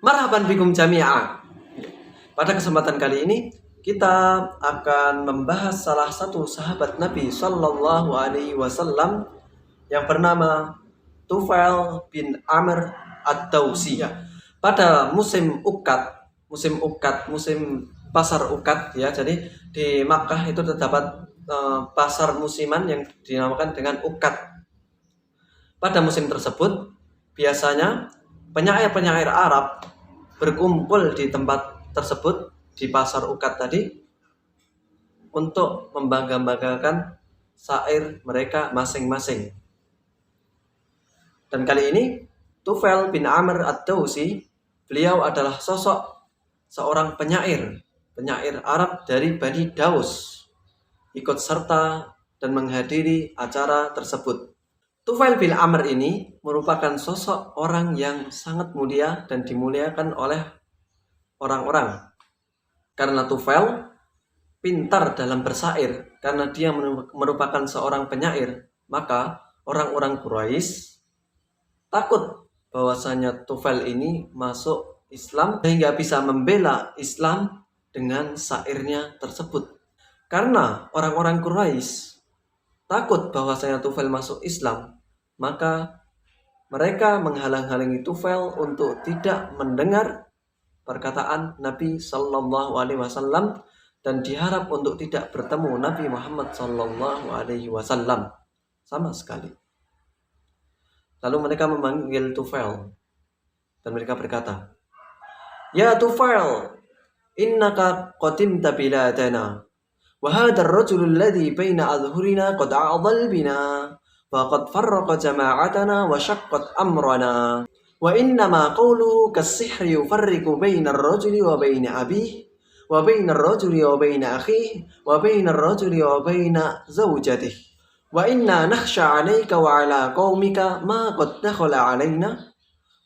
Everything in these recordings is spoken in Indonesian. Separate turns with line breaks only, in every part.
Marhaban bikum jami'a. Pada kesempatan kali ini kita akan membahas salah satu sahabat Nabi Sallallahu Alaihi Wasallam yang bernama Tufail bin Amr ad-Dawsi. Pada musim pasar Uqad ya. Jadi di Makkah itu terdapat pasar musiman yang dinamakan dengan Uqad. Pada musim tersebut biasanya penyair-penyair Arab berkumpul di tempat tersebut di pasar Uqad tadi untuk membangga-banggakan syair mereka masing-masing. Dan kali ini Tufail bin Amr ad-Dawsi, beliau adalah sosok seorang penyair Arab dari Bani Daus, ikut serta dan menghadiri acara tersebut. Tufail bin Amr ini merupakan sosok orang yang sangat mulia dan dimuliakan oleh orang-orang. Karena Tufail pintar dalam bersair, karena dia merupakan seorang penyair, maka orang-orang Quraisy takut bahwasanya Tufail ini masuk Islam sehingga bisa membela Islam dengan syairnya tersebut. Karena orang-orang Quraisy takut bahwasanya Tufail masuk Islam, maka mereka menghalang-halangi Tufail untuk tidak mendengar perkataan Nabi Sallallahu Alaihi Wasallam dan diharap untuk tidak bertemu Nabi Muhammad Sallallahu Alaihi Wasallam sama sekali. Lalu mereka memanggil Tufail dan mereka berkata, "Ya Tufail, innaka qadimta biladana, wa hadha ar-rajulu alladhi baina adhhurina qad a'dhal bina. Faqad farraqa jama'atana wa syaqqat amrana wa innama qawluhu kas-sihri yufarriqu baina ar-rajuli wa baina abihi wa baina ar-rajuli wa baina akhihi wa baina ar-rajuli wa baina zawjatihi wa inna nakhsha 'alayka wa 'ala qaumika ma qad dakhala 'alaina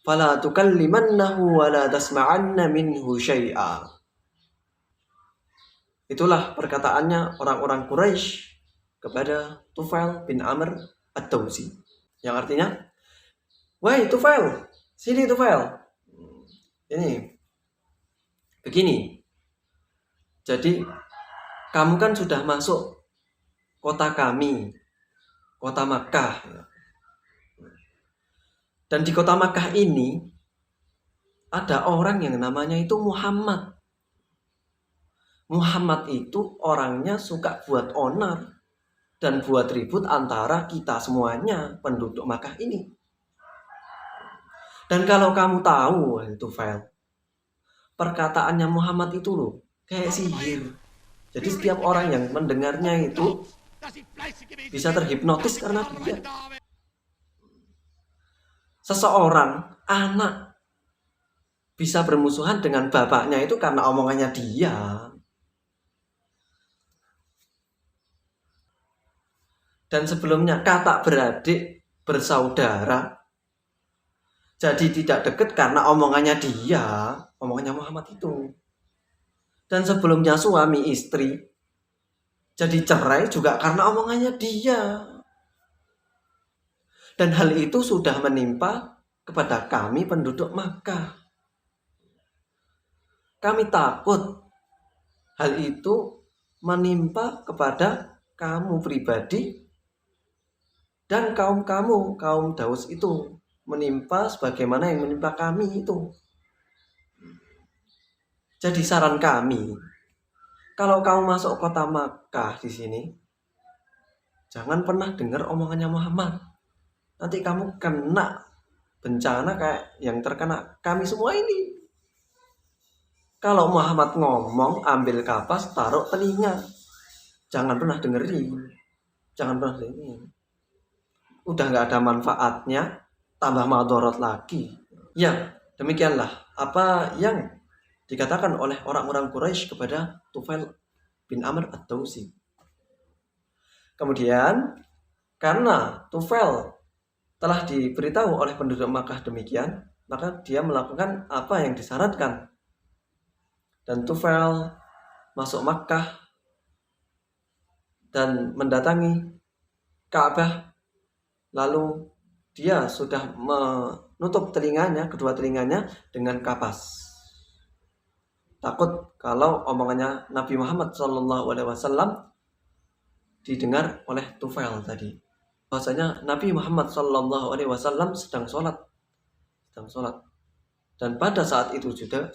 fala tukallimannahu wa la tasma'anna minhu syai'a." Itulah perkataannya orang-orang Quraisy kepada Tufail bin Amr ad-Dawsi, yang artinya, "Wahai Tufail, sini Tufail. Ini begini. Jadi kamu kan sudah masuk kota kami, kota Makkah. Dan di kota Makkah ini ada orang yang namanya itu Muhammad. Muhammad itu orangnya suka buat onar dan buat ribut antara kita semuanya penduduk Makkah ini. Dan kalau kamu tahu itu perkataannya Muhammad itu loh kayak sihir. Jadi setiap orang yang mendengarnya itu bisa terhipnotis karena dia. Seseorang anak bisa bermusuhan dengan bapaknya itu karena omongannya dia. Dan sebelumnya kakak beradik bersaudara jadi tidak dekat karena omongannya dia, omongannya Muhammad itu. Dan sebelumnya suami istri jadi cerai juga karena omongannya dia. Dan hal itu sudah menimpa kepada kami penduduk Makkah. Kami takut hal itu menimpa kepada kamu pribadi dan kaum Daus itu, menimpa sebagaimana yang menimpa kami itu. Jadi saran kami, kalau kamu masuk kota Makkah di sini, jangan pernah dengar omongannya Muhammad. Nanti kamu kena bencana kayak yang terkena kami semua ini. Kalau Muhammad ngomong, ambil kapas, taruh telinga. Jangan pernah dengerin. Jangan pernah dengerin. Udah gak ada manfaatnya, tambah madorot lagi. Ya, demikianlah apa yang dikatakan oleh orang-orang Quraisy kepada Tufail bin Amr ad-Dawsi. Kemudian, karena Tufail telah diberitahu oleh penduduk Makkah demikian, maka dia melakukan apa yang disyaratkan. Dan Tufail masuk Makkah dan mendatangi Ka'bah lalu dia sudah menutup telinganya, kedua telinganya dengan kapas. Takut kalau omongannya Nabi Muhammad SAW didengar oleh Tufail tadi. Bahwasanya Nabi Muhammad SAW sedang sholat. Dan pada saat itu juga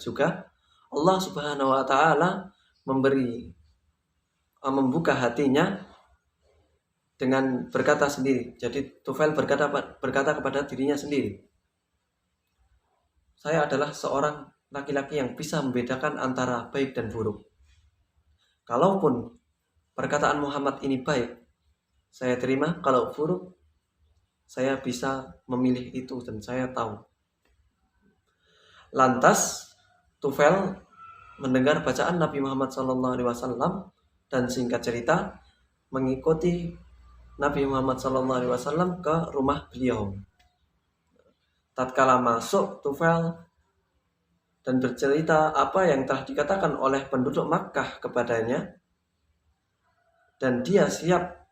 Allah Subhanahu wa taala membuka hatinya dengan berkata sendiri. Jadi Tufail berkata kepada dirinya sendiri, saya adalah seorang laki-laki yang bisa membedakan antara baik dan buruk. Kalaupun perkataan Muhammad ini baik, saya terima. Kalau buruk, saya bisa memilih itu dan saya tahu. Lantas Tufail mendengar bacaan Nabi Muhammad SAW dan singkat cerita mengikuti Nabi Muhammad SAW ke rumah beliau. Tatkala masuk, Tufail dan bercerita apa yang telah dikatakan oleh penduduk Makkah kepadanya, dan dia siap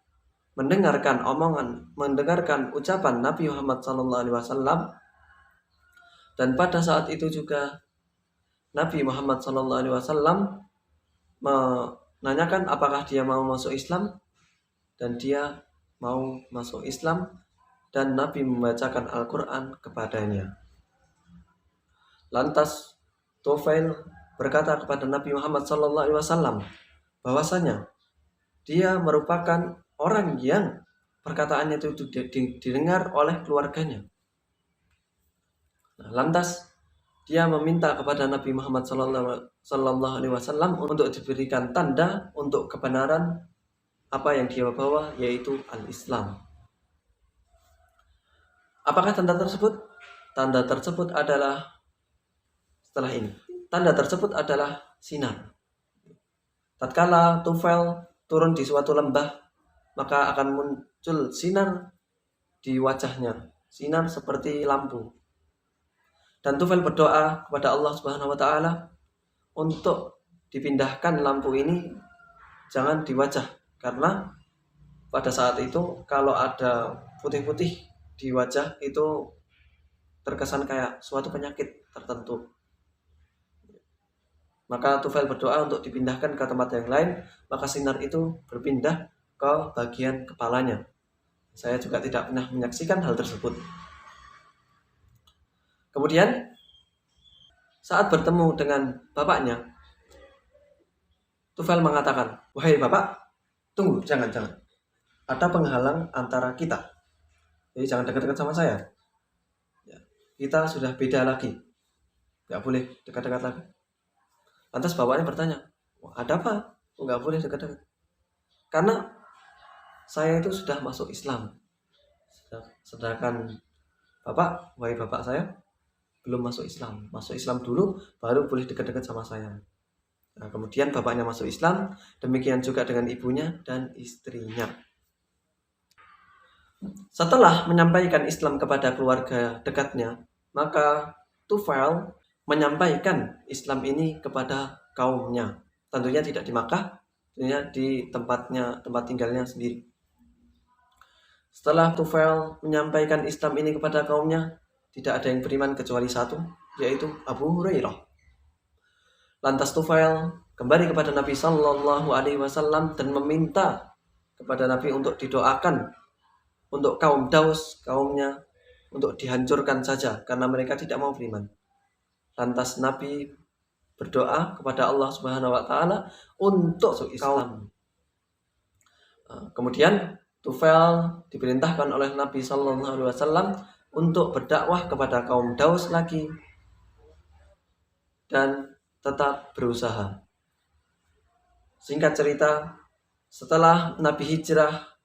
mendengarkan ucapan Nabi Muhammad SAW. Dan pada saat itu juga Nabi Muhammad SAW menanyakan apakah dia mau masuk Islam, dan dia mau masuk Islam, dan Nabi membacakan Al-Quran kepadanya. Lantas Tufail berkata kepada Nabi Muhammad SAW bahwasanya dia merupakan orang yang perkataannya itu didengar oleh keluarganya. Lantas dia meminta kepada Nabi Muhammad SAW untuk diberikan tanda untuk kebenaran apa yang dia bawa, yaitu al-Islam. Apakah tanda tersebut? Tanda tersebut adalah setelah ini. Tanda tersebut adalah sinar. Tatkala Tufail turun di suatu lembah, maka akan muncul sinar di wajahnya, sinar seperti lampu. Dan Tufail berdoa kepada Allah Subhanahu wa taala untuk dipindahkan lampu ini jangan di wajah, karena pada saat itu kalau ada putih-putih di wajah itu terkesan kayak suatu penyakit tertentu. Maka Tufail berdoa untuk dipindahkan ke tempat yang lain, maka sinar itu berpindah ke bagian kepalanya. Saya juga tidak pernah menyaksikan hal tersebut. Kemudian saat bertemu dengan bapaknya, Tufail mengatakan, wahai bapak, tunggu, jangan. Ada penghalang antara kita. Jadi jangan dekat-dekat sama saya. Ya, kita sudah beda lagi. Gak boleh dekat-dekat lagi. Lantas bapaknya bertanya, ada apa? Gak boleh dekat-dekat. Karena saya itu sudah masuk Islam. Sedangkan bapak, wahai bapak saya, belum masuk Islam. Masuk Islam dulu, baru boleh dekat-dekat sama saya. Nah, kemudian bapaknya masuk Islam, demikian juga dengan ibunya dan istrinya. Setelah menyampaikan Islam kepada keluarga dekatnya, maka Tufail menyampaikan Islam ini kepada kaumnya. Tentunya tidak di Makkah, tentunya di tempat tinggalnya sendiri. Setelah Tufail menyampaikan Islam ini kepada kaumnya, tidak ada yang beriman kecuali satu, yaitu Abu Hurairah. Lantas Tufail kembali kepada Nabi Sallallahu Alaihi Wasallam dan meminta kepada Nabi untuk didoakan untuk kaum Daus, kaumnya, untuk dihancurkan saja karena mereka tidak mau beriman. Lantas Nabi berdoa kepada Allah Subhanahu wa taala untuk Islam. Kemudian Tufail diperintahkan oleh Nabi Sallallahu Alaihi Wasallam untuk berdakwah kepada kaum Daus lagi dan tetap berusaha. Singkat cerita, setelah Nabi hijrah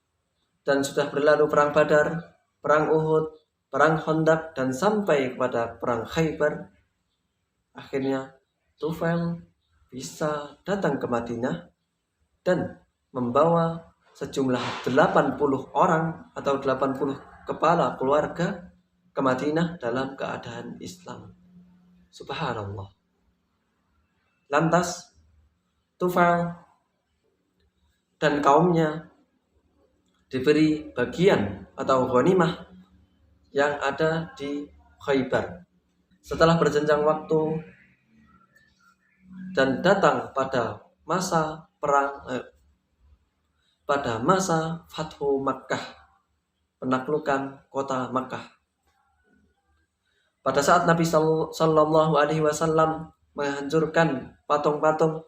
dan sudah berlalu perang Badar, perang Uhud, perang Khandaq, dan sampai kepada perang Khaybar, akhirnya Tufail bisa datang ke Madinah dan membawa sejumlah 80 orang atau 80 kepala keluarga ke Madinah dalam keadaan Islam. Subhanallah. Lantas Tufail dan kaumnya diberi bagian atau ghanimah yang ada di Khaybar. Setelah berjenjang waktu dan datang pada masa Fathu Makkah, penaklukan kota Makkah. Pada saat Nabi Sallallahu Alaihi Wasallam menghancurkan patung-patung,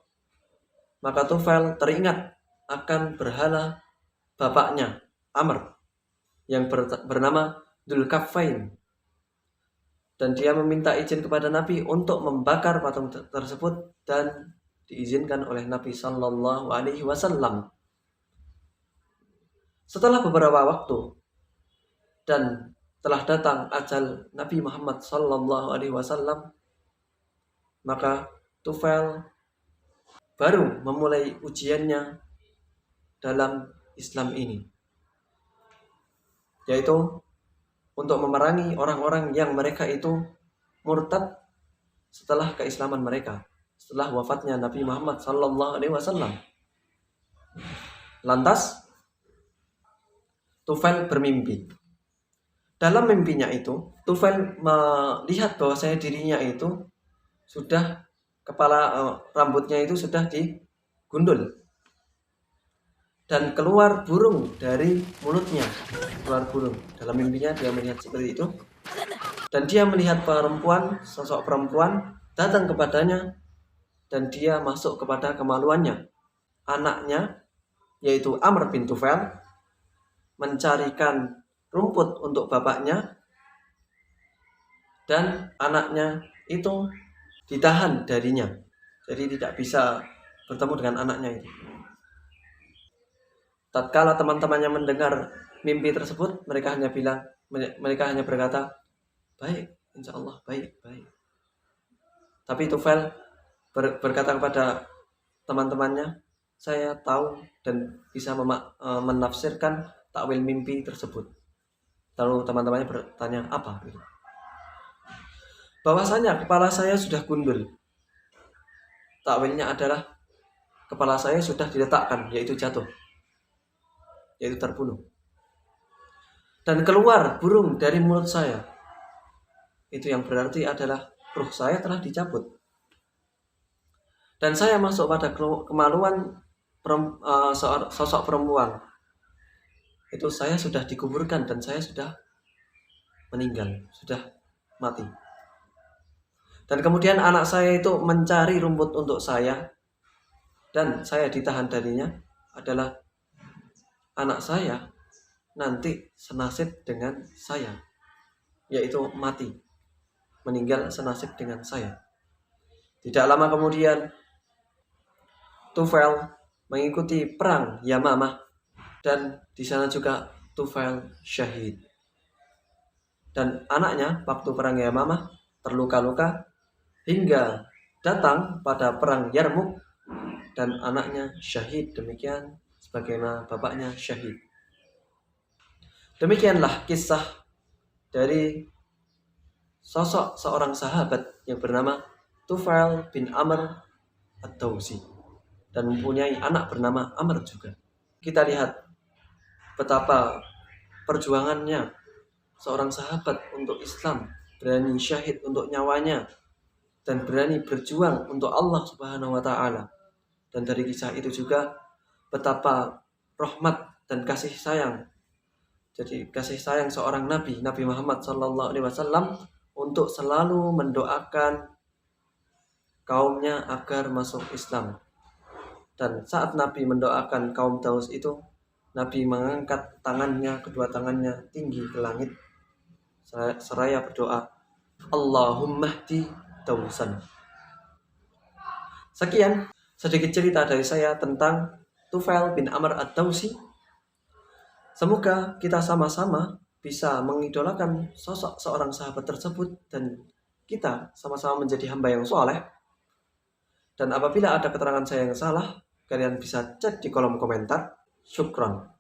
maka Tufail teringat akan berhala bapaknya Amr yang bernama Dzulkarnain, dan dia meminta izin kepada Nabi untuk membakar patung tersebut, dan diizinkan oleh Nabi Sallallahu Alaihi Wasallam. Setelah beberapa waktu dan telah datang ajal Nabi Muhammad Sallallahu Alaihi Wasallam, maka Tufail baru memulai ujiannya dalam Islam ini, yaitu untuk memerangi orang-orang yang mereka itu murtad setelah keislaman mereka, setelah wafatnya Nabi Muhammad Sallallahu Alaihi Wasallam. Lantas Tufail bermimpi. Dalam mimpinya itu, Tufail melihat bahwasanya dirinya itu sudah rambutnya itu sudah digundul dan keluar burung dari mulutnya, keluar burung. Dalam mimpinya dia melihat seperti itu, dan dia melihat sosok perempuan datang kepadanya, dan dia masuk kepada kemaluannya. Anaknya, yaitu Amr bin Tufail, mencarikan rumput untuk bapaknya, dan anaknya itu ditahan darinya, jadi tidak bisa bertemu dengan anaknya itu. Tatkala teman-temannya mendengar mimpi tersebut, mereka hanya berkata, baik, insya Allah baik. Tapi Tufail berkata kepada teman-temannya, saya tahu dan bisa menafsirkan takwil mimpi tersebut. Lalu teman-temannya bertanya, apa? Bahwasanya kepala saya sudah gundul. Takwilnya adalah kepala saya sudah diletakkan, yaitu jatuh, yaitu terbunuh. Dan keluar burung dari mulut saya. Itu yang berarti adalah ruh saya telah dicabut. Dan saya masuk pada kemaluan sosok perempuan. Itu saya sudah dikuburkan dan saya sudah meninggal, sudah mati. Dan kemudian anak saya itu mencari rumput untuk saya, dan saya ditahan darinya, adalah anak saya nanti senasib dengan saya, yaitu mati, meninggal senasib dengan saya. Tidak lama kemudian Tufail mengikuti perang Yamamah, dan di sana juga Tufail syahid. Dan anaknya waktu perang Yamamah terluka-luka hingga datang pada perang Yarmuk, dan anaknya syahid demikian sebagaimana bapaknya syahid. Demikianlah kisah dari sosok seorang sahabat yang bernama Tufail bin Amr ad-Dawsi, dan mempunyai anak bernama Amr juga. Kita lihat betapa perjuangannya seorang sahabat untuk Islam, berani syahid untuk nyawanya, dan berani berjuang untuk Allah Subhanahu wa Ta'ala. Dan dari kisah itu juga betapa rahmat dan kasih sayang, jadi kasih sayang seorang Nabi Muhammad Sallallahu Alaihi Wasallam untuk selalu mendoakan kaumnya agar masuk Islam. Dan saat Nabi mendoakan kaum Daus itu, Nabi mengangkat kedua tangannya tinggi ke langit seraya berdoa, Allahumma hdi Dausan. Sekian sedikit cerita dari saya tentang Tufail bin Amr ad-Dawsi. Semoga kita sama-sama bisa mengidolakan sosok seorang sahabat tersebut, dan kita sama-sama menjadi hamba yang soleh. Dan apabila ada keterangan saya yang salah, kalian bisa cek di kolom komentar. Syukron.